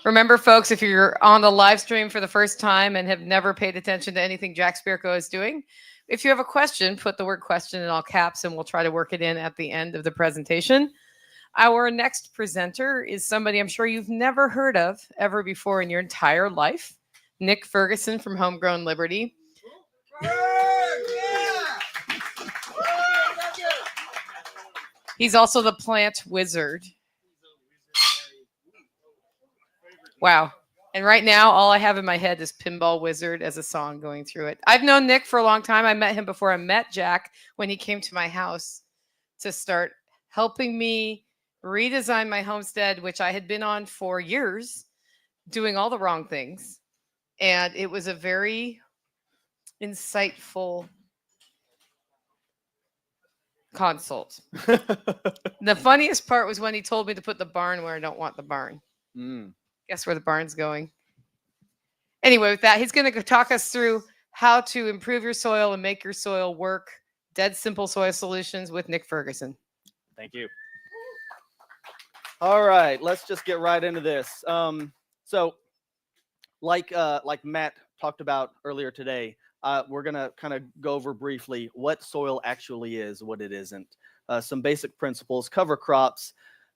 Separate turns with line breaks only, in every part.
Remember, folks, if you're on the live stream for the first time and have never paid attention to anything Jack Spirko is doing, if you have a question, put the word question in all caps and we'll try to work it in at the end of the presentation. Our next presenter is somebody I'm sure you've never heard of ever before in your entire life, Nick Ferguson from Homegrown Liberty. He's also the plant wizard. Wow. And right now, all I have in my head is Pinball Wizard as a song going through it. I've known Nick for a long time. I met him before I met Jack when he came to my house to start helping me redesign my homestead, which I had been on for years, doing all the wrong things. And it was a very insightful consult. The funniest part was when he told me to put the barn where I don't want the barn. Guess where the barn's going? Anyway, with that, he's going to talk us through how to improve your soil and make your soil work. Dead simple soil solutions with Nick Ferguson.
Thank you. All right, let's just get right into this. So, like Matt talked about earlier today, we're gonna kind of go over briefly what soil actually is, what it isn't, some basic principles, cover crops.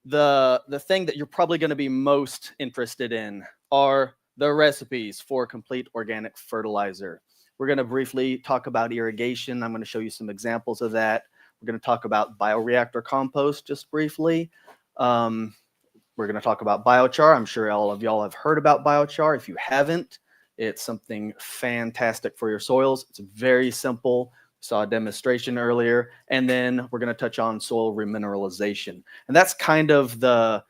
The thing that you're probably going to be most interested in are the recipes for complete organic fertilizer. We're going to briefly talk about irrigation. I'm going to show you some examples of that. We're going to talk about bioreactor compost just briefly. We're going to talk about biochar. I'm sure all of y'all have heard about biochar. If you haven't, it's something fantastic for your soils. It's very simple. Saw a demonstration earlier, and then we're going to touch on soil remineralization, and that's kind of the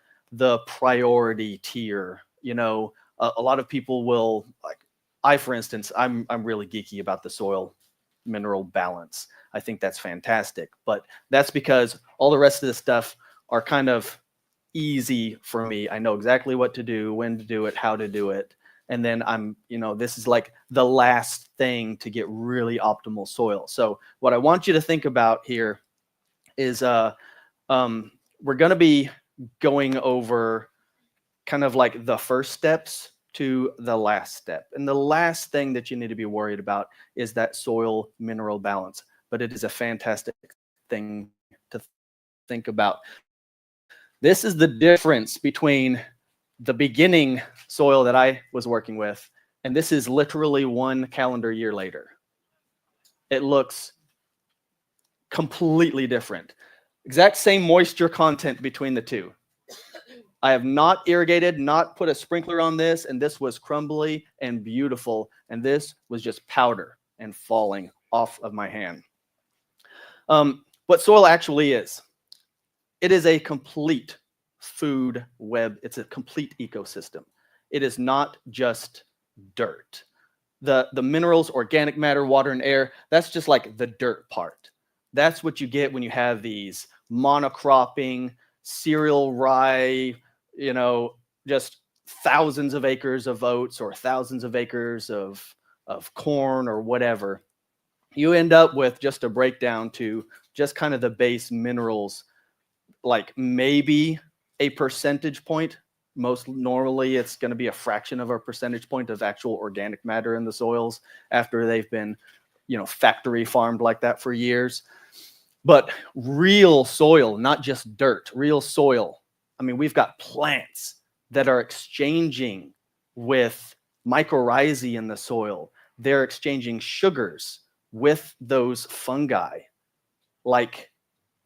priority tier. You know, a lot of people will, like for instance, I'm really geeky about the soil mineral balance. I think that's fantastic, but that's because all the rest of this stuff are kind of easy for me. I know exactly what to do, when to do it, how to do it. And then this is like the last thing to get really optimal soil. So what I want you to think about here is we're going to be going over kind of like the first steps to the last step. And the last thing that you need to be worried about is that soil mineral balance. But it is a fantastic thing to think about. This is the difference between the beginning soil that I was working with, and this is literally 1 calendar year later. It looks completely different. Exact same moisture content between the two. I have not irrigated, not put a sprinkler on this, and this was crumbly and beautiful, and this was just powder and falling off of my hand. What soil actually is, it is a complete food web. It's a complete ecosystem. It is not just dirt. The minerals, organic matter, water, and air, that's just like the dirt part. That's what you get when you have these monocropping, cereal rye, just thousands of acres of oats or thousands of acres of corn or whatever. You end up with just a breakdown to just kind of the base minerals, like maybe a percentage point. Most normally it's going to be a fraction of a percentage point of actual organic matter in the soils after they've been, factory farmed like that for years. But real soil, not just dirt, real soil. I mean, we've got plants that are exchanging with mycorrhizae in the soil. They're exchanging sugars with those fungi. Like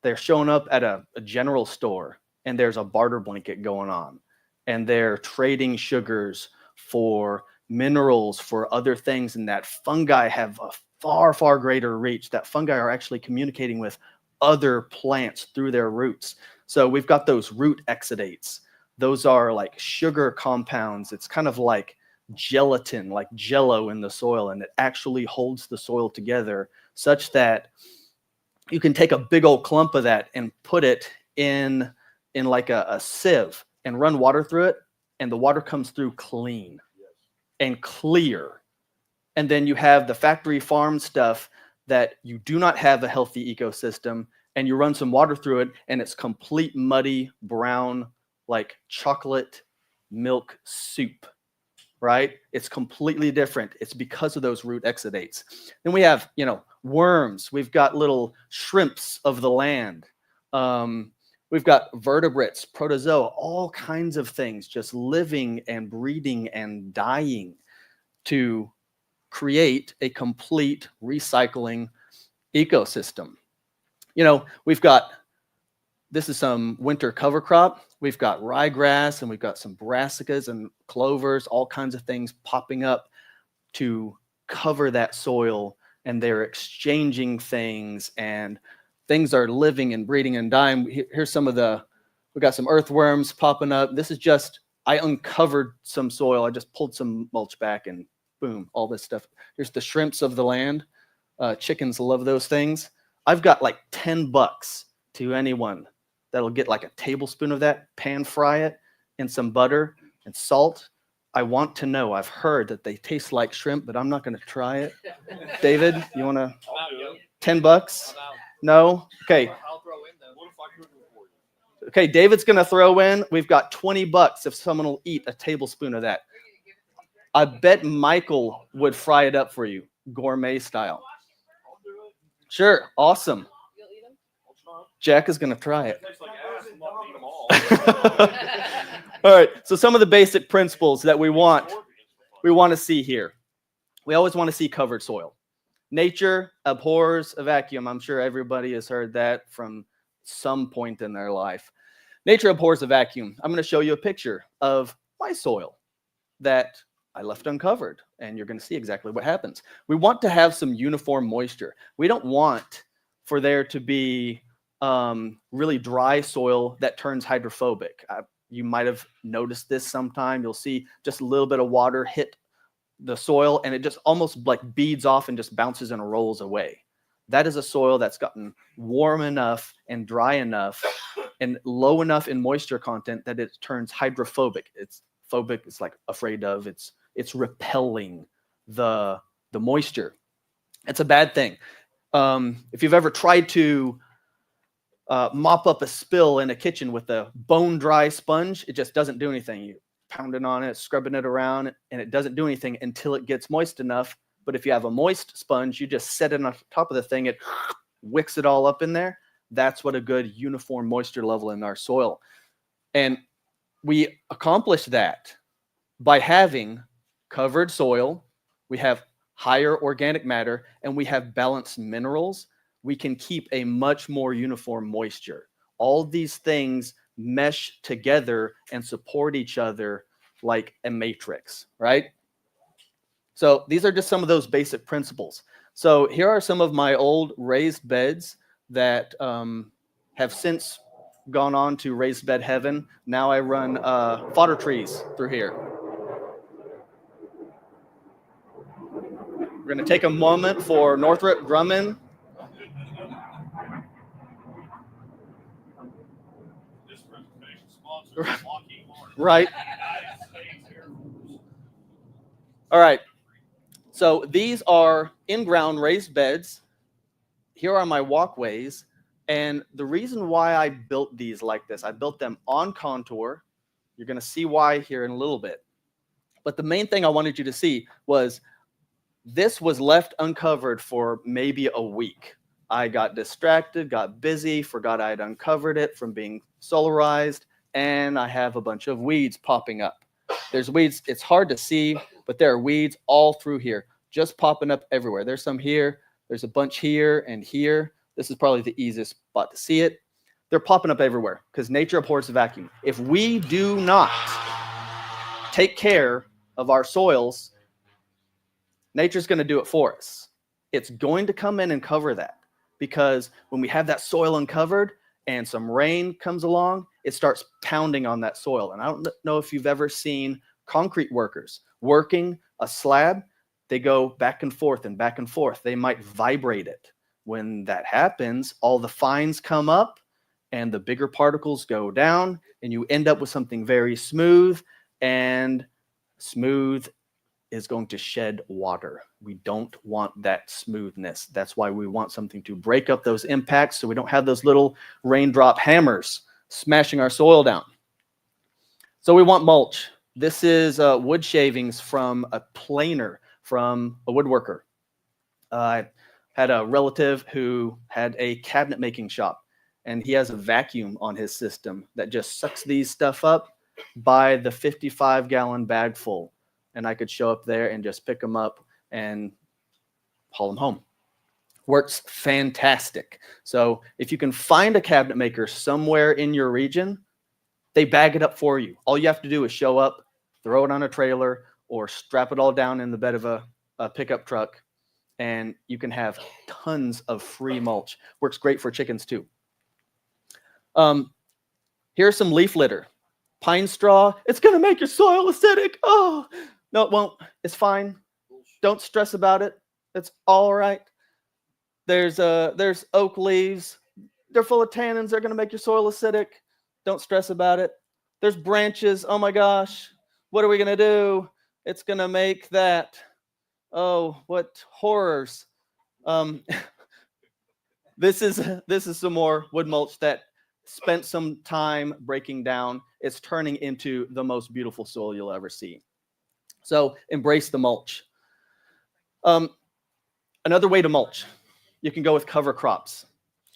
they're showing up at a general store and there's a barter blanket going on, and they're trading sugars for minerals, for other things, and that fungi have a far, far greater reach. That fungi are actually communicating with other plants through their roots. So we've got those root exudates. Those are like sugar compounds. It's kind of like gelatin, like jello in the soil, and it actually holds the soil together such that you can take a big old clump of that and put it in like a sieve and run water through it, and the water comes through clean and clear. And then you have the factory farm stuff that you do not have a healthy ecosystem, and you run some water through it and it's complete muddy brown, like chocolate milk soup, right? It's completely different. It's because of those root exudates. Then we have, worms. We've got little shrimps of the land. We've got vertebrates, protozoa, all kinds of things just living and breeding and dying to create a complete recycling ecosystem. This is some winter cover crop. We've got ryegrass and we've got some brassicas and clovers, all kinds of things popping up to cover that soil, and they're exchanging things, and things are living and breeding and dying. Here's we got some earthworms popping up. This is just, I uncovered some soil. I just pulled some mulch back and boom, all this stuff. Here's the shrimps of the land. Chickens love those things. I've got like $10 to anyone that'll get like a tablespoon of that, pan fry it in some butter and salt. I want to know. I've heard that they taste like shrimp, but I'm not going to try it. David, you want to? $10? No? Okay.
I'll throw in though. What if I cook it for you?
Okay, David's going to throw in. We've got $20 if someone will eat a tablespoon of that. I bet Michael would fry it up for you, gourmet style. Sure, awesome. Jack is going to try it. All right, so some of the basic principles that we want to see here. We always want to see covered soil. Nature abhors a vacuum. I'm sure everybody has heard that from some point in their life. Nature abhors a vacuum. I'm going to show you a picture of my soil that I left uncovered, and you're going to see exactly what happens. We want to have some uniform moisture. We don't want for there to be really dry soil that turns hydrophobic. You might have noticed this sometime. You'll see just a little bit of water hit the soil, and it just almost like beads off and just bounces and rolls away. That is a soil that's gotten warm enough and dry enough and low enough in moisture content that it turns hydrophobic. It's phobic. It's like afraid of. It's repelling the moisture. It's a bad thing. If you've ever tried to mop up a spill in a kitchen with a bone dry sponge, it just doesn't do anything. You pounding on it, scrubbing it around, and it doesn't do anything until it gets moist enough. But if you have a moist sponge, you just set it on top of the thing, it wicks it all up in there. That's what a good uniform moisture level in our soil. And we accomplish that by having covered soil, we have higher organic matter, and we have balanced minerals. We can keep a much more uniform moisture. All these things mesh together and support each other like a matrix, right? So these are just some of those basic principles. So here are some of my old raised beds that have since gone on to raised bed heaven. Now I run fodder trees through here. We're going to take a moment for Northrop Grumman.
This presentation sponsored by Lockheed Martin.
Right. All right. So these are in-ground raised beds. Here are my walkways. And the reason why I built these like this, I built them on contour. You're going to see why here in a little bit. But the main thing I wanted you to see was this was left uncovered for maybe a week. I got distracted, got busy, forgot I had uncovered it from being solarized, and I have a bunch of weeds popping up. There's weeds. It's hard to see, but there are weeds all through here, just popping up everywhere. There's some here. There's a bunch here and here. This is probably the easiest spot to see it. They're popping up everywhere because nature abhors a vacuum. If we do not take care of our soils, nature's going to do it for us. It's going to come in and cover that, because when we have that soil uncovered and some rain comes along, it starts pounding on that soil. And I don't know if you've ever seen concrete workers working a slab. They go back and forth and back and forth. They might vibrate it. When that happens, all the fines come up and the bigger particles go down, and you end up with something very smooth, and smooth is going to shed water. We don't want that smoothness. That's why we want something to break up those impacts so we don't have those little raindrop hammers smashing our soil down. So we want mulch. This is wood shavings from a planer from a woodworker. I had a relative who had a cabinet making shop, and he has a vacuum on his system that just sucks these stuff up by the 55-gallon bag full. And I could show up there and just pick them up and haul them home. Works fantastic. So if you can find a cabinet maker somewhere in your region, they bag it up for you. All you have to do is show up, throw it on a trailer, or strap it all down in the bed of a pickup truck, and you can have tons of free mulch. Works great for chickens too. Here's some leaf litter. Pine straw, it's going to make your soil acidic. Oh, no, it won't. It's fine. Don't stress about it. It's all right. There's oak leaves. They're full of tannins. They're going to make your soil acidic. Don't stress about it. There's branches. Oh my gosh. What are we going to do? It's going to make that. Oh, what horrors. This is some more wood mulch that spent some time breaking down. It's turning into the most beautiful soil you'll ever see. So embrace the mulch. Another way to mulch, you can go with cover crops.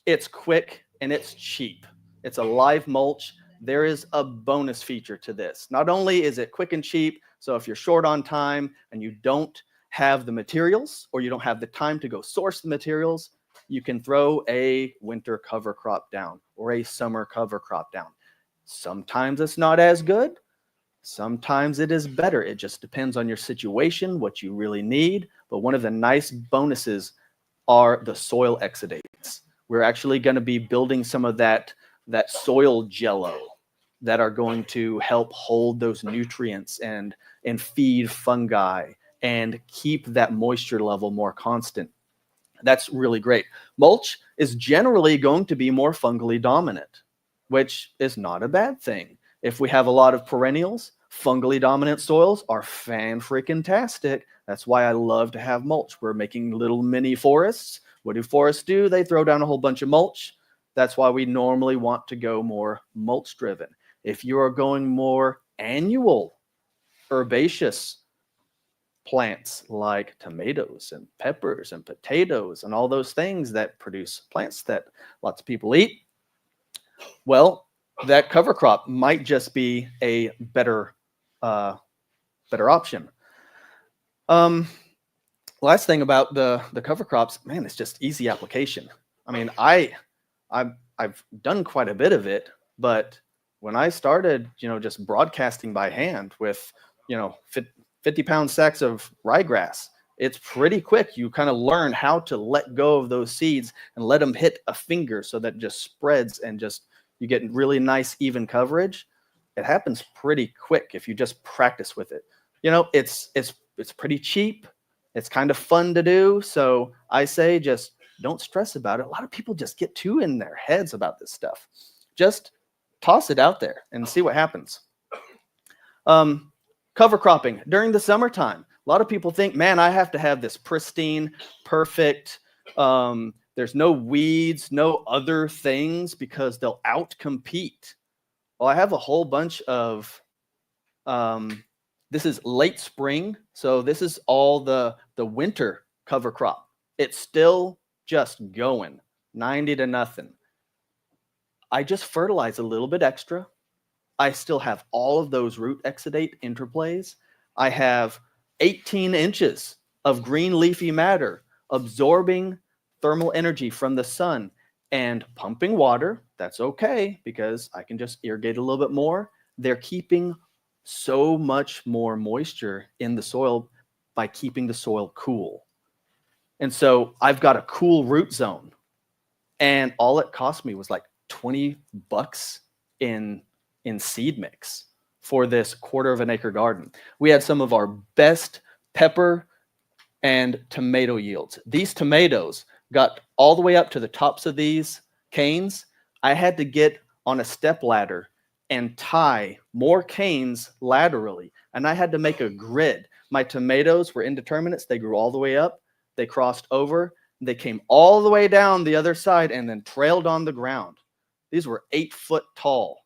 It's quick and it's cheap. It's a live mulch. There is a bonus feature to this. Not only is it quick and cheap, so if you're short on time and you don't have the materials or you don't have the time to go source the materials, you can throw a winter cover crop down or a summer cover crop down. Sometimes it's not as good. Sometimes it is better. It just depends on your situation, what you really need. But one of the nice bonuses are the soil exudates. We're actually going to be building some of that soil jello that are going to help hold those nutrients and feed fungi and keep that moisture level more constant. That's really great. Mulch is generally going to be more fungally dominant, which is not a bad thing. If we have a lot of perennials, fungally dominant soils are fan-freaking-tastic. That's why I love to have mulch. We're making little mini forests. What do forests do? They throw down a whole bunch of mulch. That's why we normally want to go more mulch-driven. If you are going more annual, herbaceous plants like tomatoes and peppers and potatoes and all those things that produce plants that lots of people eat, well, that cover crop might just be a better option. Last thing about the cover crops, man, it's just easy application. I mean, I've done quite a bit of it, but when I started, just broadcasting by hand with, 50-pound sacks of ryegrass, it's pretty quick. You kind of learn how to let go of those seeds and let them hit a finger so that it just spreads and just you get really nice even coverage. It happens pretty quick if you just practice with it. It's pretty cheap. It's kind of fun to do. So I say just don't stress about it. A lot of people just get too in their heads about this stuff. Just toss it out there and see what happens. Cover cropping during the summertime. A lot of people think, man, I have to have this pristine, perfect, there's no weeds, no other things because they'll outcompete. Well, I have a whole bunch of, this is late spring. So this is all the winter cover crop. It's still just going 90-0. I just fertilize a little bit extra. I still have all of those root exudate interplays. I have 18 inches of green leafy matter absorbing thermal energy from the sun and pumping water. That's okay because I can just irrigate a little bit more. They're keeping so much more moisture in the soil by keeping the soil cool. And so I've got a cool root zone. And all it cost me was like $20 in seed mix for this 1/4 acre garden. We had some of our best pepper and tomato yields. These tomatoes got all the way up to the tops of these canes. I had to get on a step ladder and tie more canes laterally. And I had to make a grid. My tomatoes were indeterminates. They grew all the way up. They crossed over. They came all the way down the other side and then trailed on the ground. These were 8 foot tall.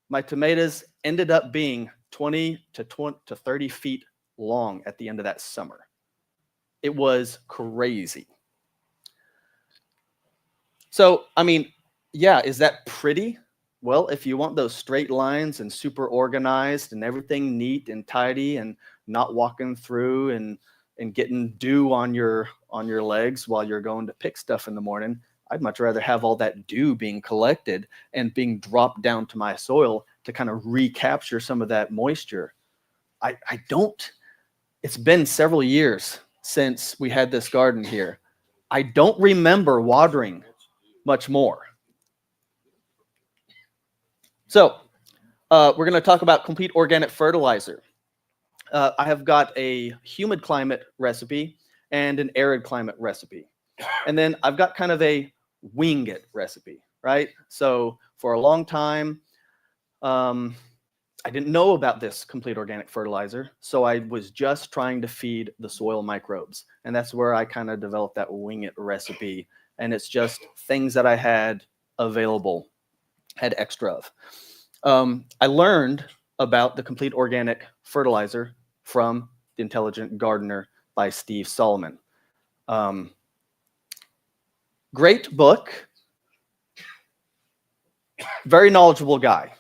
My tomatoes ended up being 20 to 30 feet long at the end of that summer. It was crazy. So, I mean, yeah, is that pretty? Well, if you want those straight lines and super organized and everything neat and tidy and not walking through and getting dew on your legs while you're going to pick stuff in the morning, I'd much rather have all that dew being collected and being dropped down to my soil to kind of recapture some of that moisture. I don't, it's been several years since we had this garden here. I don't remember watering much more. So we're going to talk about complete organic fertilizer. I have got a humid climate recipe and an arid climate recipe. And then I've got kind of a wing it recipe, right? So for a long time, I didn't know about this complete organic fertilizer. So I was just trying to feed the soil microbes. And that's where I kind of developed that wing it recipe. And it's just things that I had available, had extra of. I learned about the complete organic fertilizer from The Intelligent Gardener by Steve Solomon. Great book. Very knowledgeable guy.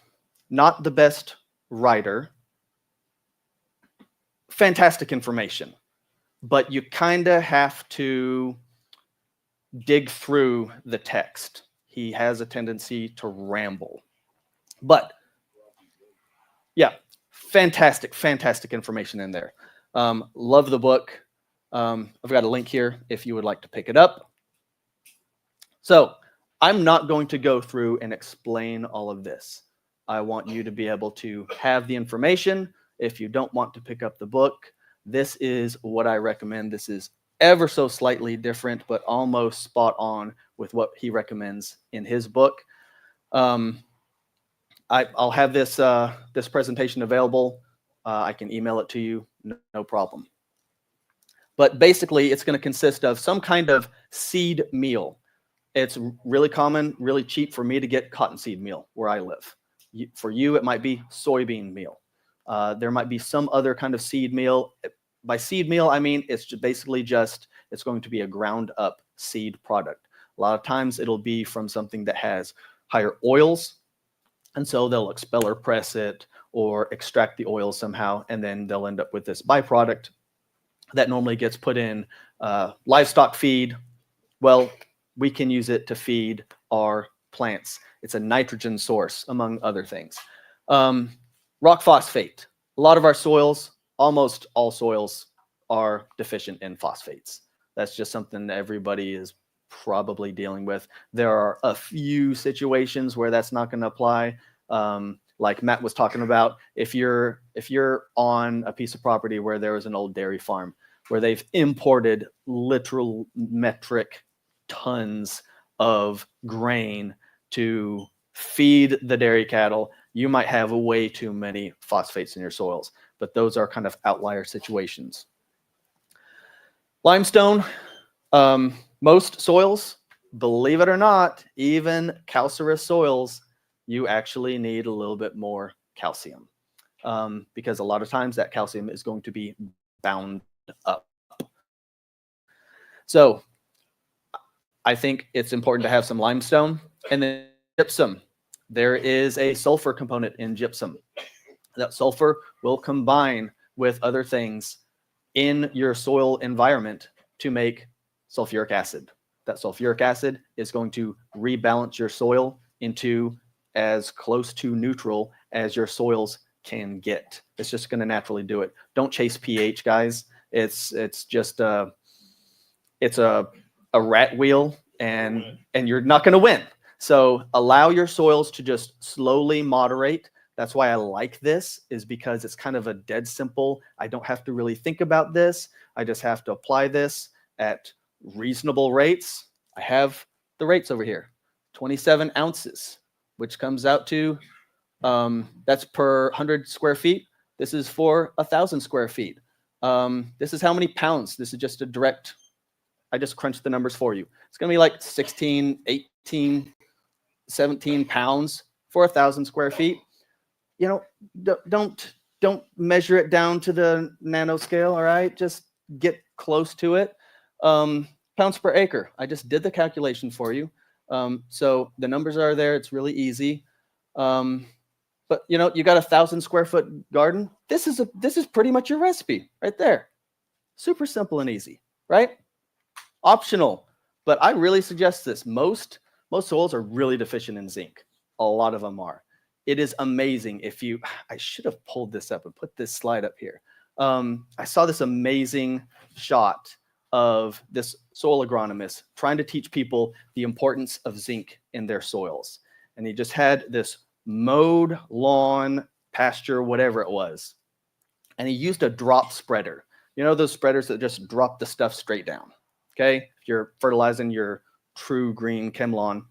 Not the best writer. Fantastic information. But you kind of have to dig through the text. He has a tendency to ramble. But yeah, fantastic information in there. Love the book. I've got a link here if you would like to pick it up. So I'm not going to go through and explain all of this. I want you to be able to have the information. If you don't want to pick up the book, this is what I recommend. This is ever so slightly different, but almost spot on with what he recommends in his book. I'll have this this presentation available. I can email it to you, no problem. But basically, it's going to consist of some kind of seed meal. It's really common, really cheap for me to get cottonseed meal where I live. For you, it might be soybean meal. There might be some other kind of seed meal. By seed meal, I mean it's basically just, it's going to be a ground up seed product. A lot of times it'll be from something that has higher oils, and so they'll expel or press it or extract the oil somehow, and then they'll end up with this byproduct that normally gets put in livestock feed. Well, we can use it to feed our plants. It's a nitrogen source, among other things. Rock phosphate. A lot of our soils, almost all soils, are deficient in phosphates. That's just something that everybody is probably dealing with. There are a few situations where that's not going to apply. Like Matt was talking about, if you're on a piece of property where there is an old dairy farm where they've imported literal metric tons of grain to feed the dairy cattle, you might have way too many phosphates in your soils. But those are kind of outlier situations. Limestone, most soils, believe it or not, even calcareous soils, you actually need a little bit more calcium because a lot of times that calcium is going to be bound up. So I think it's important to have some limestone. And then gypsum. There is a sulfur component in gypsum. That sulfur will combine with other things in your soil environment to make sulfuric acid. That sulfuric acid is going to rebalance your soil into as close to neutral as your soils can get. It's just going to naturally do it. Don't chase pH, guys. It's just it's a rat wheel, and you're not going to win. So allow your soils to just slowly moderate. That's why I like this, is because it's kind of a dead simple. I don't have to really think about this. I just have to apply this at reasonable rates. I have the rates over here, 27 ounces, which comes out to, that's per 100 square feet. This is for 1,000 square feet. This is how many pounds. This is just a direct, I just crunched the numbers for you. It's going to be like 16, 18, 17 pounds for 1,000 square feet. You know, don't don't measure it down to the nanoscale, all right? Just get close to it. Pounds per acre. I just did the calculation for you. So the numbers are there. It's really easy. But you know, you got 1,000 square foot garden. This is pretty much your recipe right there. Super simple and easy, right? Optional, but I really suggest this. Most soils are really deficient in zinc. A lot of them are. It is amazing if you, I should have pulled this up and put this slide up here. I saw this amazing shot of this soil agronomist trying to teach people the importance of zinc in their soils. And he just had this mowed lawn, pasture, whatever it was. And he used a drop spreader. You know, those spreaders that just drop the stuff straight down. Okay. If you're fertilizing your true green chem lawn,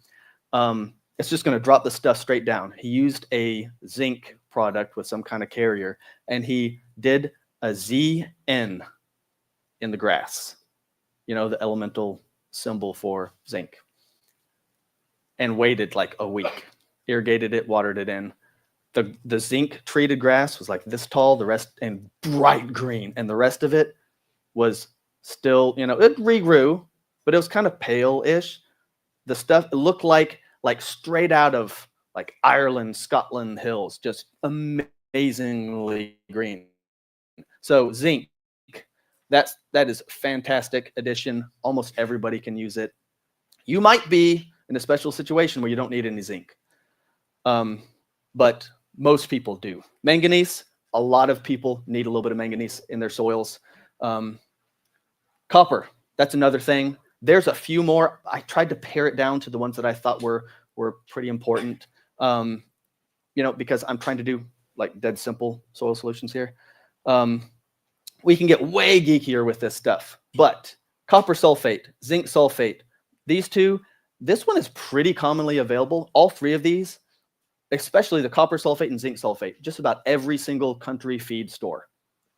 it's just going to drop the stuff straight down. He used a zinc product with some kind of carrier, and he did a ZN in the grass, you know, the elemental symbol for zinc, and waited like a week, irrigated it, watered it in. The zinc treated grass was like this tall, the rest, and bright green, and the rest of it was still, you know, it regrew, but it was kind of pale-ish. The stuff, it looked like straight out of like Ireland, Scotland hills, just amazingly green. So zinc, that is a fantastic addition. Almost everybody can use it. You might be in a special situation where you don't need any zinc, but most people do. Manganese, a lot of people need a little bit of manganese in their soils. Copper, that's another thing. There's a few more. I tried to pare it down to the ones that I thought were pretty important, you know, because I'm trying to do like dead simple soil solutions here. We can get way geekier with this stuff, but copper sulfate, zinc sulfate, these two, this one is pretty commonly available. All three of these, especially the copper sulfate and zinc sulfate, just about every single country feed store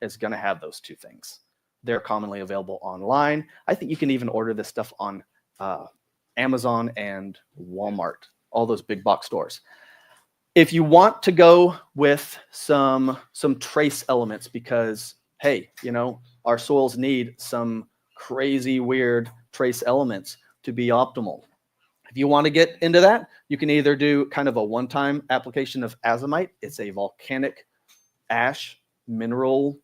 is going to have those two things. They're commonly available online. I think you can even order this stuff on Amazon and Walmart, all those big box stores. If you want to go with some trace elements, because hey, you know, our soils need some crazy weird trace elements to be optimal. If you want to get into that, you can either do kind of a one-time application of azomite. It's a volcanic ash mineral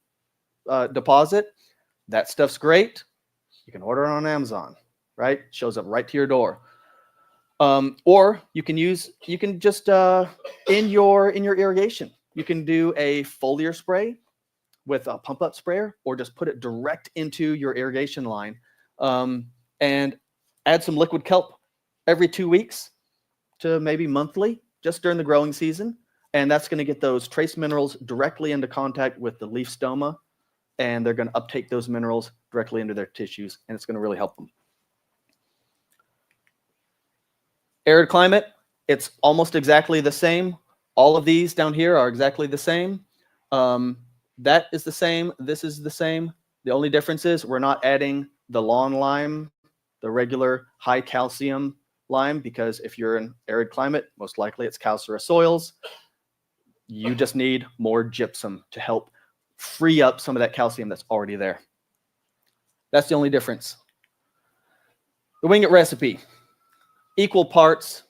deposit. That stuff's great. You can order it on Amazon, right? Shows up right to your door. Or you can just in your irrigation, you can do a foliar spray with a pump up sprayer, or just put it direct into your irrigation line, and add some liquid kelp every 2 weeks to maybe monthly, just during the growing season. And that's going to get those trace minerals directly into contact with the leaf stoma, and they're going to uptake those minerals directly into their tissues, and it's going to really help them. Arid climate, it's almost exactly the same. All of these down here are exactly the same. That is the same. This is the same. The only difference is we're not adding the lawn lime, the regular high calcium lime, because if you're in arid climate, most likely it's calcareous soils. You just need more gypsum to help free up some of that calcium that's already there. That's the only difference. The wing it recipe, equal parts.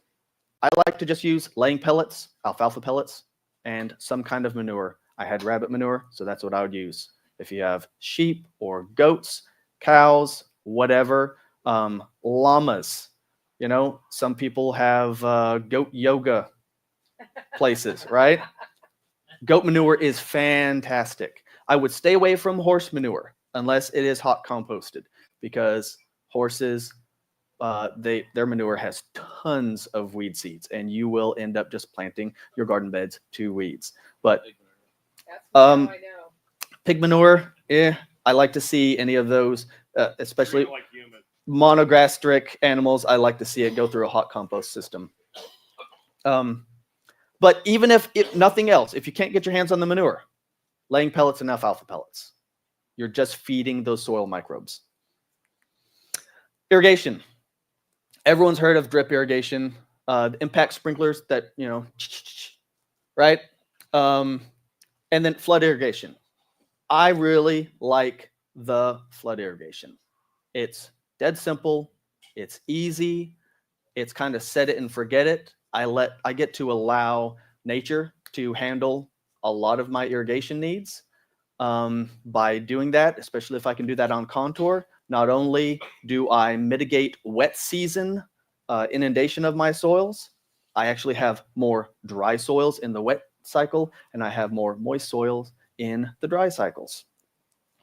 I like to just use laying pellets, alfalfa pellets, and some kind of manure. I had rabbit manure, so that's what I would use. If you have sheep or goats, cows, whatever, llamas, you know, some people have goat yoga places, right? Goat manure is fantastic. I would stay away from horse manure unless it is hot composted, because horses, their manure has tons of weed seeds, and you will end up just planting your garden beds to weeds. But
I know.
pig manure, I like to see any of those, especially
Like human.
monogastric animals. I like to see it go through a hot compost system. But even if nothing else, if you can't get your hands on the manure, laying pellets and alfalfa pellets, you're just feeding those soil microbes. Irrigation. Everyone's heard of drip irrigation, the impact sprinklers that, you know, right? And then flood irrigation. I really like the flood irrigation. It's dead simple. It's easy. It's kind of set it and forget it. I get to allow nature to handle a lot of my irrigation needs. By doing that, especially if I can do that on contour, not only do I mitigate wet season inundation of my soils, I actually have more dry soils in the wet cycle, and I have more moist soils in the dry cycles.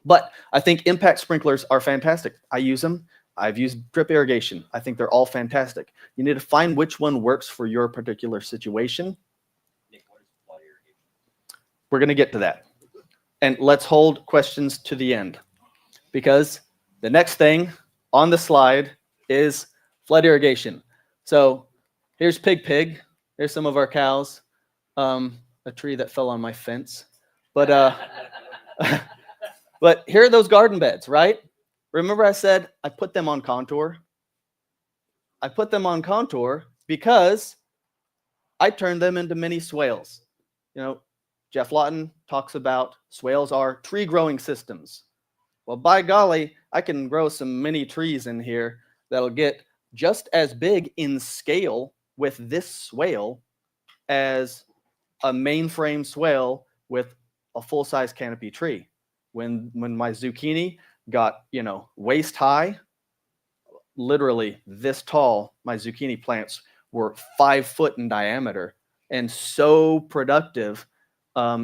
But I think impact sprinklers are fantastic. I use them. I've used drip irrigation. I think they're all fantastic. You need to find which one works for your particular situation. We're going to get to that. And let's hold questions to the end, because the next thing on the slide is flood irrigation. So here's Pig. Here's some of our cows. A tree that fell on my fence. But but here are those garden beds, right? Remember I said I put them on contour? I put them on contour because I turned them into mini swales. You know, Jeff Lawton talks about swales are tree growing systems. Well, by golly, I can grow some mini trees in here that'll get just as big in scale with this swale as a mainframe swale with a full-size canopy tree. When my zucchini got, waist high, literally this tall, my zucchini plants were 5 foot in diameter and so productive,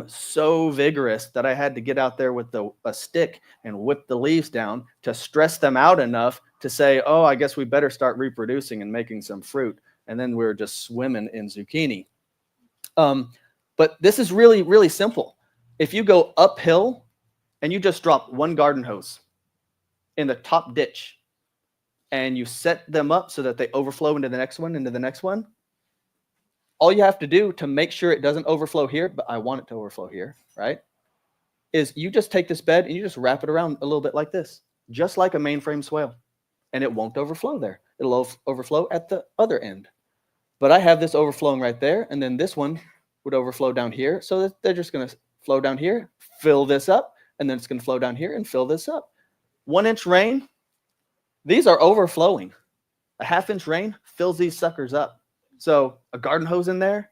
so vigorous that I had to get out there with a stick and whip the leaves down to stress them out enough to say, oh, I guess we better start reproducing and making some fruit. And then we were just swimming in zucchini. But this is really, really simple. If you go uphill and you just drop one garden hose in the top ditch and you set them up so that they overflow into the next one, all you have to do to make sure it doesn't overflow here, but I want it to overflow here, right, is you just take this bed and you just wrap it around a little bit like this, just like a mainframe swale, and it won't overflow there. It'll overflow at the other end. But I have this overflowing right there, and then this one would overflow down here, so that they're just going to flow down here, fill this up, and then it's going to flow down here and fill this up. 1 inch rain, these are overflowing. A ½ inch rain fills these suckers up. So a garden hose in there,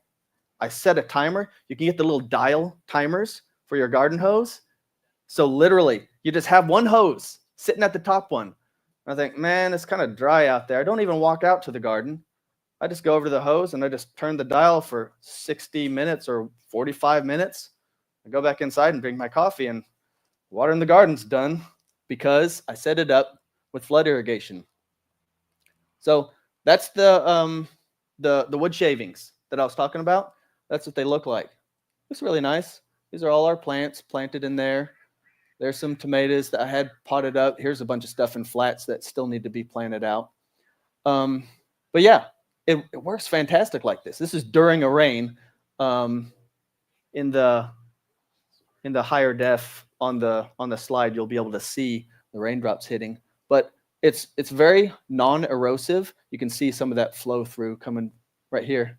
I set a timer. You can get the little dial timers for your garden hose. So literally, you just have one hose sitting at the top one. I think, man, it's kind of dry out there. I don't even walk out to the garden. I just go over to the hose and I just turn the dial for 60 minutes or 45 minutes. I go back inside and drink my coffee, and water in the garden's done because I set it up with flood irrigation. So that's the wood shavings that I was talking about. That's what they look like. It's really nice. These are all our plants planted in there. There's some tomatoes that I had potted up. Here's a bunch of stuff in flats that still need to be planted out. But yeah, it works fantastic like this. This is during a rain. In the higher def on the slide, you'll be able to see the raindrops hitting. But it's very non-erosive. You can see some of that flow through coming right here.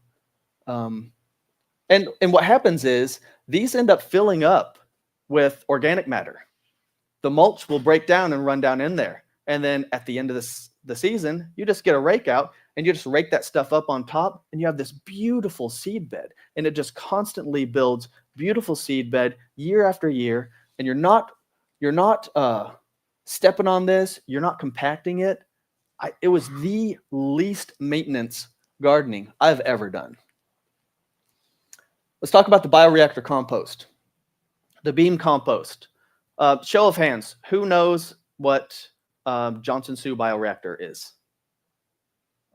And what happens is these end up filling up with organic matter. The mulch will break down and run down in there. And then at the end of the season, you just get a rake out and you just rake that stuff up on top, and you have this beautiful seed bed. And it just constantly builds beautiful seed bed year after year. And you're not stepping on this. You're not compacting it. It was the least maintenance gardening I've ever done. Let's talk about the bioreactor compost, the beam compost. Show of hands, who knows what Johnson Sioux bioreactor is?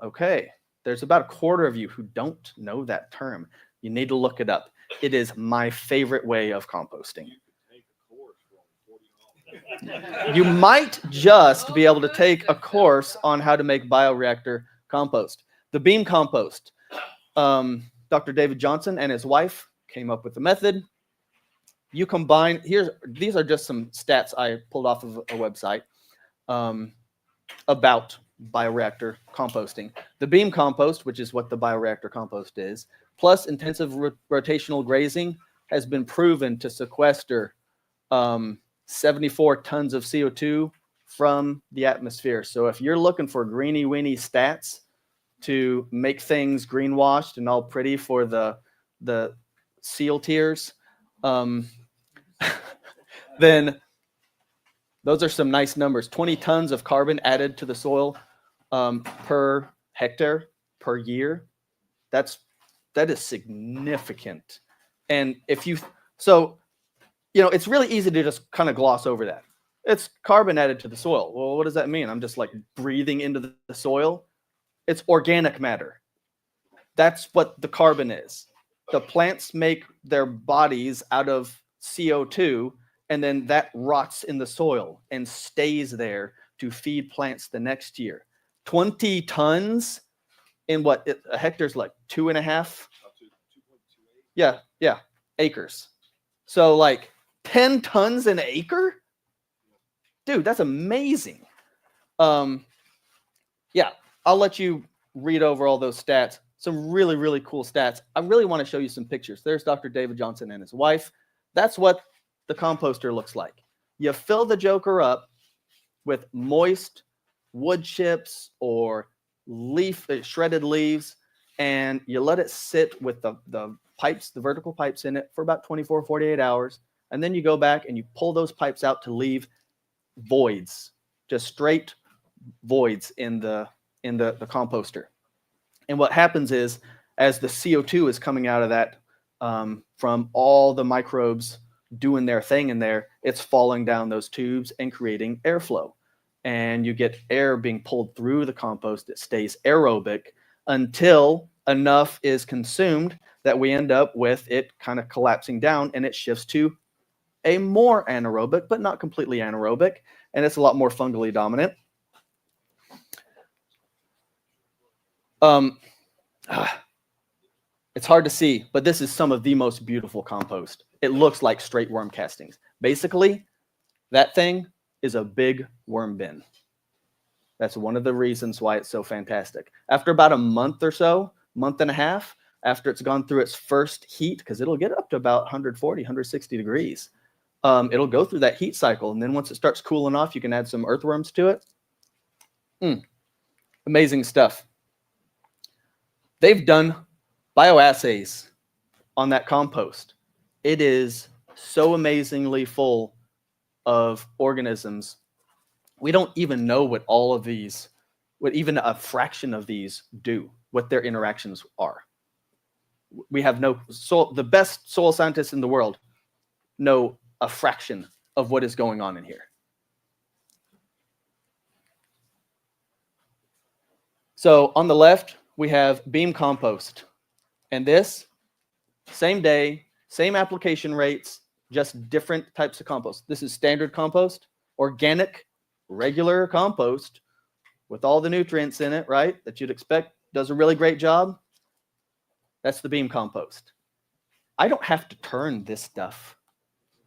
Okay, there's about a quarter of you who don't know that term. You need to look it up. It is my favorite way of composting. You might just be able to take a course on how to make bioreactor compost. The beam compost. Dr. David Johnson and his wife came up with the method. You combine, these are just some stats I pulled off of a website about bioreactor composting. The beam compost, which is what the bioreactor compost is, plus intensive rotational grazing has been proven to sequester 74 tons of CO2 from the atmosphere. So if you're looking for greeny weeny stats to make things greenwashed and all pretty for the seal tiers, then those are some nice numbers. 20 tons of carbon added to the soil per hectare per year. That is significant. And if you, so, you know, it's really easy to just kind of gloss over that. It's carbon added to the soil. Well, what does that mean? I'm just like breathing into the soil. It's organic matter. That's what the carbon is. The plants make their bodies out of CO2, and then that rots in the soil and stays there to feed plants the next year. 20 tons in what? A hectare's like 2.5? Yeah, acres. So like 10 tons an acre? Dude, that's amazing. Yeah, I'll let you read over all those stats. Some really, really cool stats. I really want to show you some pictures. There's Dr. David Johnson and his wife. That's what the composter looks like. You fill the joker up with moist wood chips or shredded leaves, and you let it sit with the pipes, the vertical pipes in it for about 24, 48 hours. And then you go back and you pull those pipes out to leave voids, just straight voids in the composter. And what happens is, as the CO2 is coming out of that from all the microbes doing their thing in there, it's falling down those tubes and creating airflow. And you get air being pulled through the compost. It stays aerobic until enough is consumed that we end up with it kind of collapsing down, and it shifts to a more anaerobic, but not completely anaerobic, and it's a lot more fungally dominant. It's hard to see, but this is some of the most beautiful compost. It looks like straight worm castings. Basically, that thing is a big worm bin. That's one of the reasons why it's so fantastic. After about a month or so, month and a half, after it's gone through its first heat, because it'll get up to about 140, 160 degrees, it'll go through that heat cycle. And then once it starts cooling off, you can add some earthworms to it. Amazing stuff. They've done bioassays on that compost. It is so amazingly full of organisms. We don't even know what all of these, what even a fraction of these do, what their interactions are. We have no, the best soil scientists in the world know a fraction of what is going on in here. So on the left, we have beam compost. And this, same day, same application rates, just different types of compost. This is standard compost, organic, regular compost with all the nutrients in it, right, that you'd expect. Does a really great job. That's the beam compost. I don't have to turn this stuff.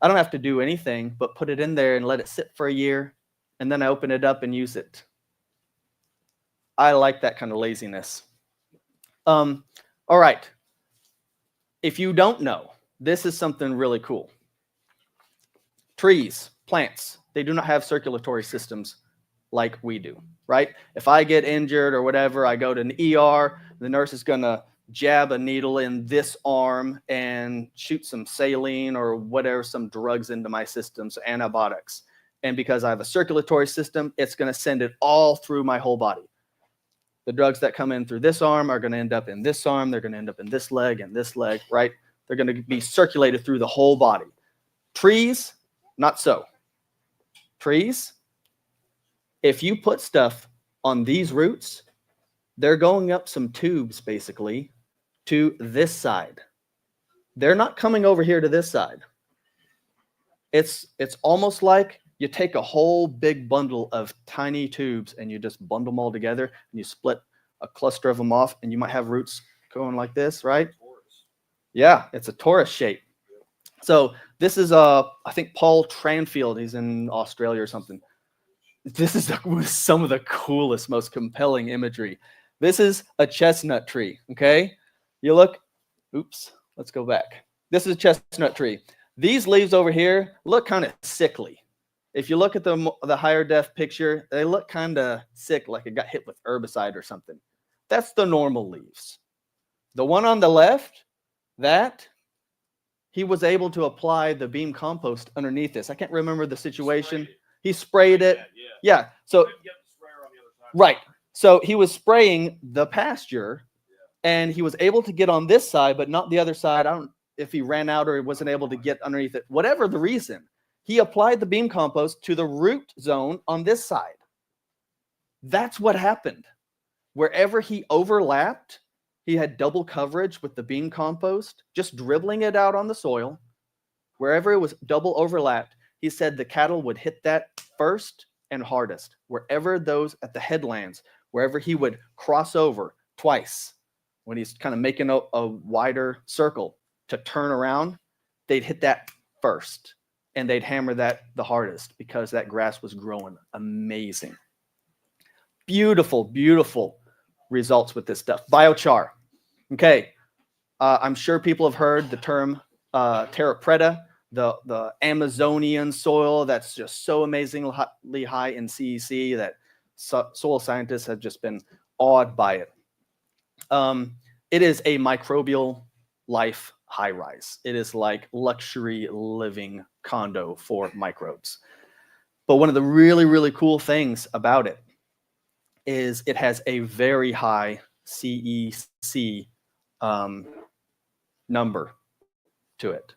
I don't have to do anything but put it in there and let it sit for a year, and then I open it up and use it. I like that kind of laziness. All right. If you don't know, this is something really cool. Trees, plants, they do not have circulatory systems like we do, right? If I get injured or whatever, I go to an ER, the nurse is going to jab a needle in this arm and shoot some saline or whatever, some drugs into my system, so antibiotics. And because I have a circulatory system, it's going to send it all through my whole body. The drugs that come in through this arm are going to end up in this arm. They're going to end up in this leg and this leg, right? They're going to be circulated through the whole body. Trees, not so. Trees, if you put stuff on these roots, they're going up some tubes, basically, to this side. They're not coming over here to this side. It's almost like you take a whole big bundle of tiny tubes and you just bundle them all together and you split a cluster of them off, and you might have roots going like this, right? Yeah, it's a torus shape. So this is, I think, Paul Tranfield. He's in Australia or something. This is some of the coolest, most compelling imagery. This is a chestnut tree, okay? You look, oops, let's go back. This is a chestnut tree. These leaves over here look kind of sickly. If you look at the higher def picture, they look kind of sick, like it got hit with herbicide or something. That's the normal leaves. The one on the left, that he was able to apply the beam compost underneath this. I can't remember the situation. He sprayed it. Yeah. So
Couldn't get the sprayer on the other side.
right. So he was spraying the pasture, and he was able to get on this side, but not the other side. I don't if he ran out or he wasn't able to get underneath it. Whatever the reason, he applied the beam compost to the root zone on this side. That's what happened. Wherever he overlapped, he had double coverage with the beam compost, just dribbling it out on the soil. Wherever it was double overlapped, he said the cattle would hit that first and hardest. Wherever those at the headlands, wherever he would cross over twice, when he's kind of making a wider circle to turn around, they'd hit that first, and they'd hammer that the hardest because that grass was growing amazing. Beautiful, beautiful results with this stuff. Biochar. Okay, I'm sure people have heard the term terra preta, the Amazonian soil that's just so amazingly high in CEC that soil scientists have just been awed by it. It is a microbial life high rise. It is like luxury living condo for microbes. But one of the really, really cool things about it is it has a very high CEC number to it.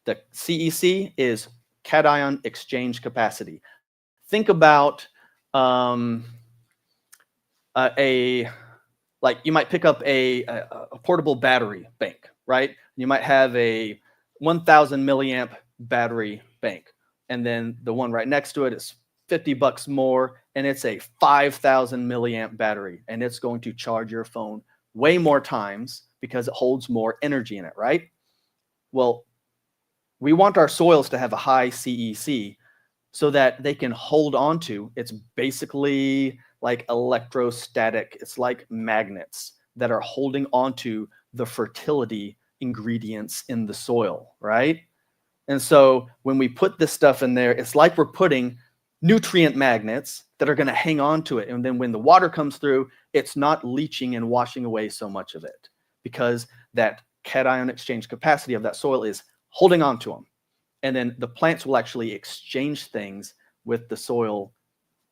The CEC is cation exchange capacity. Think about like you might pick up a portable battery bank, right? You might have a 1,000 milliamp battery bank, and then the one right next to it is $50 more, and it's a 5,000 milliamp battery, and it's going to charge your phone way more times because it holds more energy in it, right? Well, we want our soils to have a high CEC so that they can hold on to. It's basically like electrostatic. It's like magnets that are holding on to the fertility ingredients in the soil, right? And so when we put this stuff in there, it's like we're putting nutrient magnets that are going to hang on to it. And then when the water comes through, it's not leaching and washing away so much of it because that cation exchange capacity of that soil is holding on to them. And then the plants will actually exchange things with the soil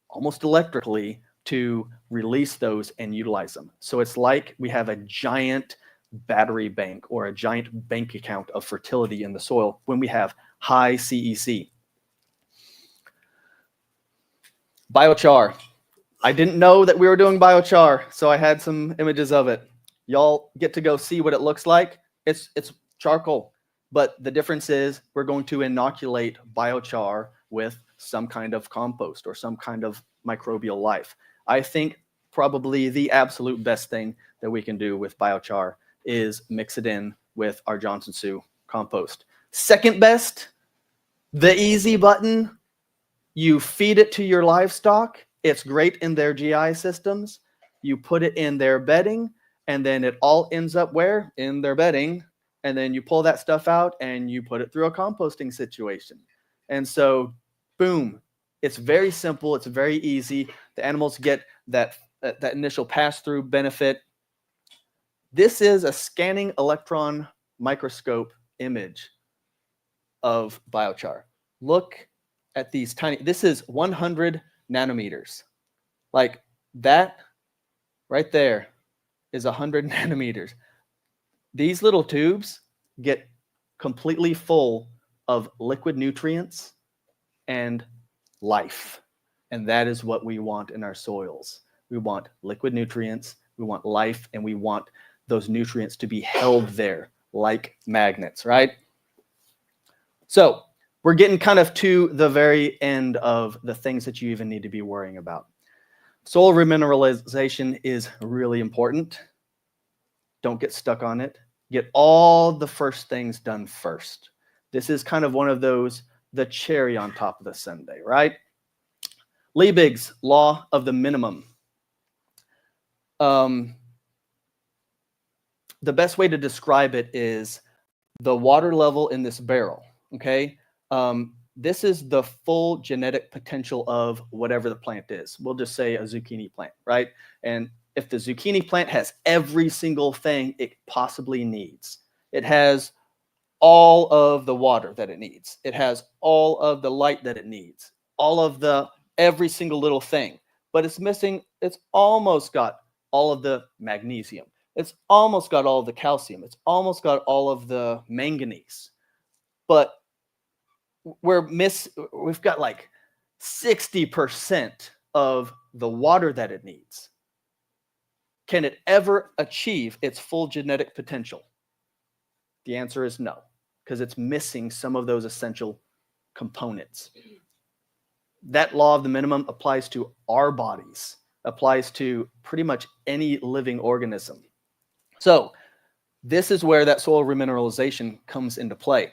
almost electrically to release those and utilize them. So it's like we have a giant battery bank or a giant bank account of fertility in the soil when we have high CEC. Biochar. I didn't know that we were doing biochar, so I had some images of it. Y'all get to go see what it looks like. It's charcoal, but the difference is we're going to inoculate biochar with some kind of compost or some kind of microbial life. I think probably the absolute best thing that we can do with biochar is mix it in with our Johnson Sioux compost. Second best, the easy button, you feed it to your livestock. It's great in their GI systems. You put it in their bedding, and then it all ends up where? In their bedding. And then you pull that stuff out and you put it through a composting situation. And so, boom, it's very simple. It's very easy. The animals get that initial pass-through benefit. This is a scanning electron microscope image of biochar. Look at these tiny, this is 100 nanometers. Like that right there is 100 nanometers. These little tubes get completely full of liquid nutrients and life. And that is what we want in our soils. We want liquid nutrients, we want life, and we want those nutrients to be held there like magnets, right? So we're getting kind of to the very end of the things that you even need to be worrying about. Soil remineralization is really important. Don't get stuck on it. Get all the first things done first. This is kind of one of those, the cherry on top of the sundae, right? Liebig's law of the minimum. The best way to describe it is the water level in this barrel, okay? This is the full genetic potential of whatever the plant is. We'll just say a zucchini plant, right? And if the zucchini plant has every single thing it possibly needs, it has all of the water that it needs, it has all of the light that it needs, all of the every single little thing, but it's missing, it's almost got all of the magnesium, it's almost got all of the calcium, it's almost got all of the manganese, but we've got like 60% of the water that it needs. Can it ever achieve its full genetic potential? The answer is no, because it's missing some of those essential components. That law of the minimum applies to our bodies, applies to pretty much any living organism. So this is where that soil remineralization comes into play.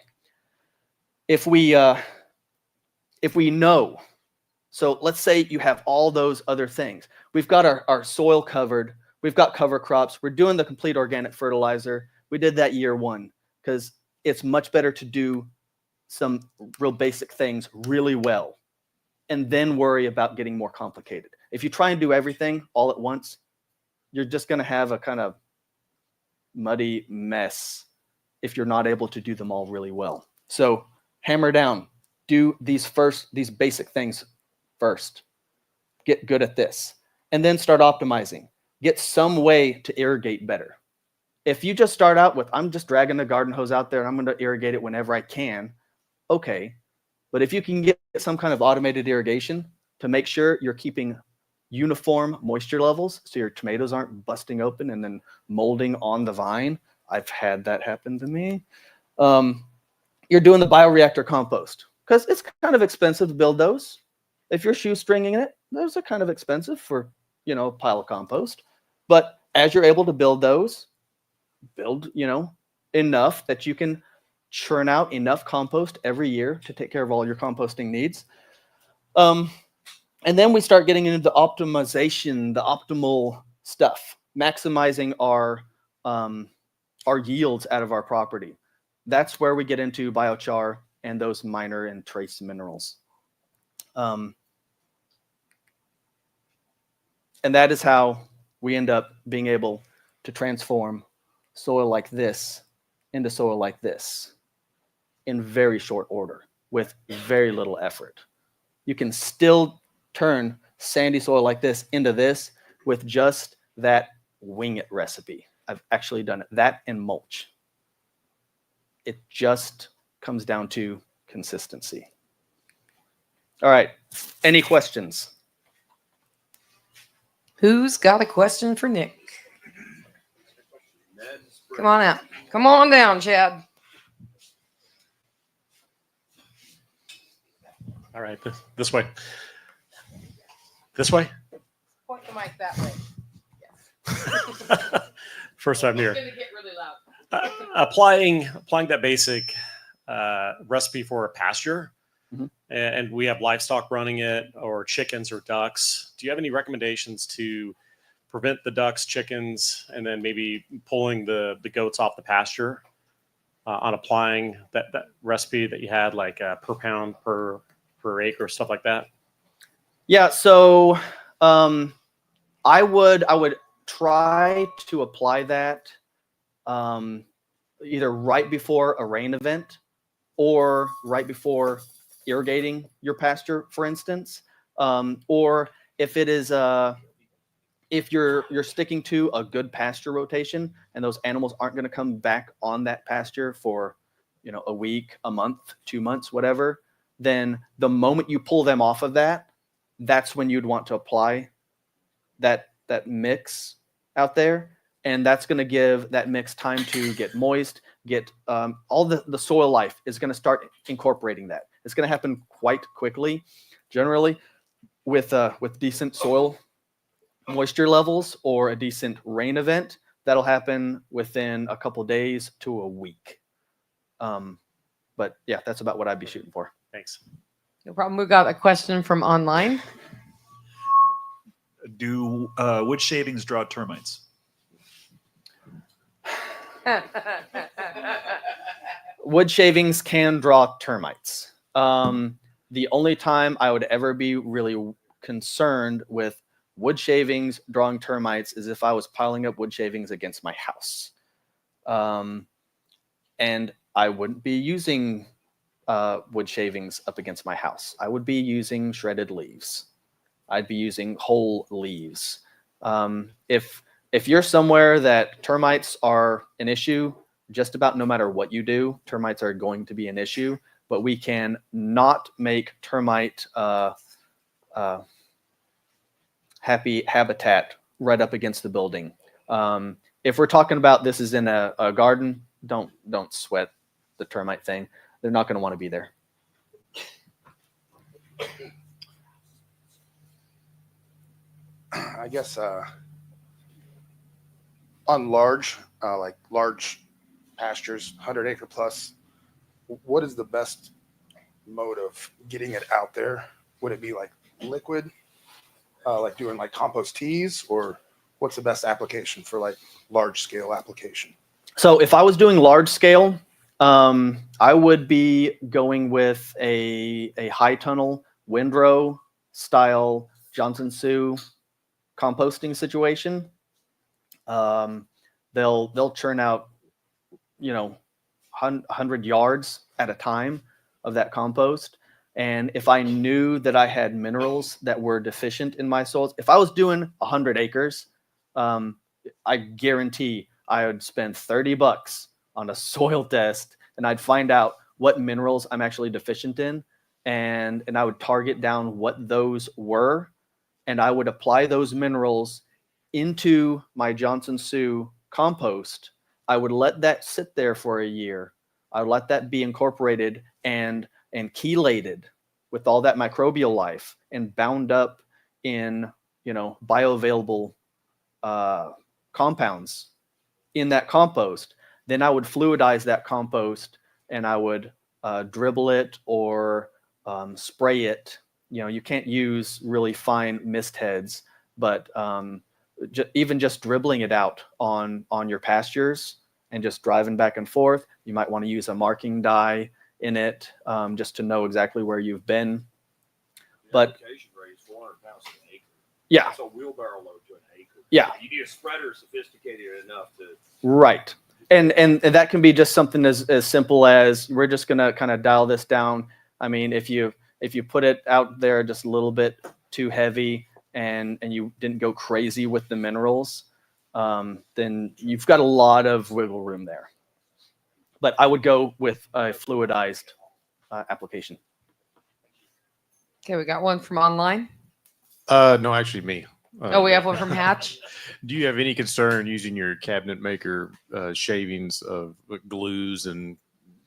If we know, so let's say you have all those other things. We've got our soil covered. We've got cover crops. We're doing the complete organic fertilizer. We did that year one because it's much better to do some real basic things really well and then worry about getting more complicated. If you try and do everything all at once, you're just going to have a kind of muddy mess if you're not able to do them all really well. So hammer down, do these basic things first. Get good at this. And then start optimizing. Get some way to irrigate better. If you just start out with, I'm just dragging the garden hose out there and I'm going to irrigate it whenever I can, okay. But if you can get some kind of automated irrigation to make sure you're keeping uniform moisture levels so your tomatoes aren't busting open and then molding on the vine. I've had that happen to me. You're doing the bioreactor compost because it's kind of expensive to build those. If you're shoestringing it, those are kind of expensive for, a pile of compost. But as you're able to build those, build, enough that you can churn out enough compost every year to take care of all your composting needs. And then we start getting into the optimization, the optimal stuff, maximizing our yields out of our property. That's where we get into biochar and those minor and trace minerals. And that is how we end up being able to transform soil like this into soil like this in very short order with very little effort. You can still turn sandy soil like this into this with just that wing it recipe. I've actually done it, that and mulch. It just comes down to consistency. All right, any questions?
Who's got a question for Nick? Come on out. Come on down, Chad.
All right, this way. This way?
Point the mic that way.
First time here.
It's going to get really loud.
Applying that basic recipe for a pasture,
Mhm.
and we have livestock running it, or chickens or ducks. Do you have any recommendations to prevent the ducks, chickens, and then maybe pulling the goats off the pasture on applying that recipe that you had, like per pound per acre, stuff like that?
Yeah, so I would try to apply that either right before a rain event or right before irrigating your pasture, for instance, or if it is if you're sticking to a good pasture rotation and those animals aren't going to come back on that pasture for a week, a month, 2 months, whatever, then the moment you pull them off of that, that's when you'd want to apply that mix out there. And that's going to give that mix time to get moist, get all the soil life is going to start incorporating that. It's going to happen quite quickly, generally, with decent soil moisture levels or a decent rain event. That'll happen within a couple days to a week. But yeah, that's about what I'd be shooting for.
Thanks.
No problem. We got a question from online.
Do wood shavings draw termites?
wood shavings can draw termites. The only time I would ever be really concerned with wood shavings drawing termites is if I was piling up wood shavings against my house. And I wouldn't be using wood shavings up against my house. I would be using shredded leaves. I'd be using whole leaves. If you're somewhere that termites are an issue, just about no matter what you do, termites are going to be an issue. But we can not make termite happy habitat right up against the building. If we're talking about this is in a garden, don't sweat the termite thing. They're not going to want to be there.
I guess on large, like large pastures, 100-acre plus, what is the best mode of getting it out there? Would it be like liquid, like doing like compost teas, or what's the best application for like large scale application?
So if I was doing large scale, I would be going with a high tunnel windrow style Johnson Sioux composting situation. They'll churn out, 100 yards at a time of that compost. And if I knew that I had minerals that were deficient in my soils, if I was doing 100 acres, I guarantee I would spend $30 on a soil test, and I'd find out what minerals I'm actually deficient in, and I would target down what those were, and I would apply those minerals into my Johnson Sioux compost. I would let that sit there for a year. I would let that be incorporated and chelated with all that microbial life and bound up in, bioavailable compounds in that compost. Then I would fluidize that compost, and I would dribble it or spray it. You can't use really fine mist heads, but even just dribbling it out on your pastures and just driving back and forth. You might want to use a marking dye in it, just to know exactly where you've been. But
application rate is 400 pounds an acre.
yeah,
That's a wheelbarrow load to an acre.
Yeah.
You need a spreader sophisticated enough to.
right. And that can be just something as simple as we're just gonna kind of dial this down. I mean, if you put it out there just a little bit too heavy and you didn't go crazy with the minerals, then you've got a lot of wiggle room there. But I would go with a fluidized application.
Okay, we got one from online.
No, actually me.
We have one from Hatch.
Do you have any concern using your cabinet maker shavings of glues and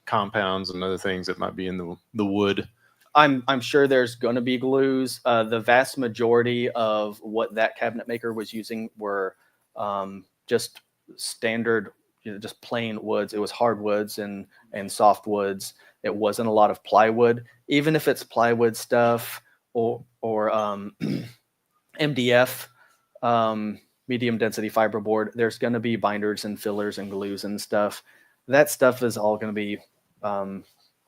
compounds and other things that might be in the wood?
I'm sure there's going to be glues. The vast majority of what that cabinet maker was using were just standard, just plain woods. It was hardwoods and soft woods. It wasn't a lot of plywood. Even if it's plywood stuff or MDF, medium density fiberboard, there's going to be binders and fillers and glues and stuff. That stuff is all going to be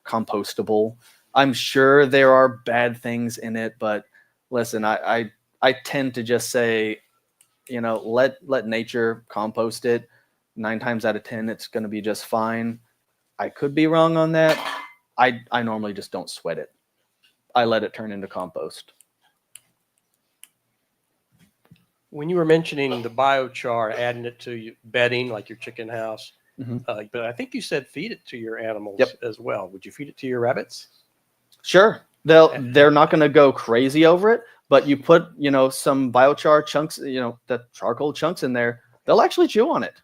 compostable. I'm sure there are bad things in it, but listen, I tend to just say, let nature compost it. 9 times out of 10, it's going to be just fine. I could be wrong on that. I normally just don't sweat it. I let it turn into compost.
When you were mentioning the biochar, adding it to your bedding, like your chicken house,
Mhm.
But I think you said feed it to your animals
Yep.
as well. Would you feed it to your rabbits?
Sure. They're not going to go crazy over it, but you put, some biochar chunks, the charcoal chunks in there, they'll actually chew on it.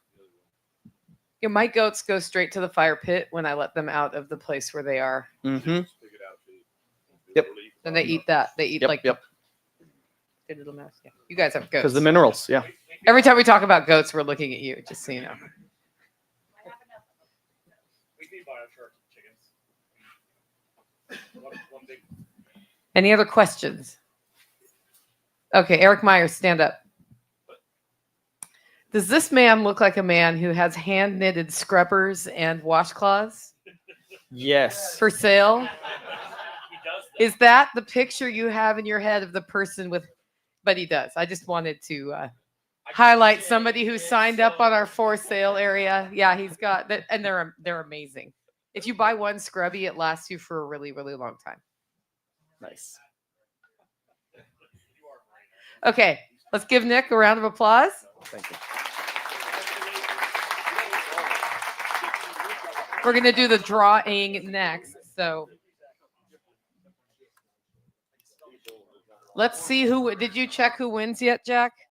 Yeah, my goats go straight to the fire pit when I let them out of the place where they are.
Mm-hmm.
Yep.
And they eat that. They eat
Yep.
good little mouse. Yeah. You guys have
Because
goats.
the minerals, yeah.
Every time we talk about goats, we're looking at you, just so you know.
We feed biochar chickens. One big.
Any other questions? Okay, Eric Myers, stand up. Does this man look like a man who has hand knitted scrubbers and washcloths?
Yes.
for sale. Is that the picture you have in your head of the person with? But he does. I just wanted to highlight somebody who signed up on our for sale area. Yeah, he's got that, and they're amazing. If you buy one scrubby, it lasts you for a really, really long time.
Nice.
Okay, let's give Nick a round of applause.
Thank you.
We're gonna do the drawing next. So let's see who did you check who wins yet, Jack?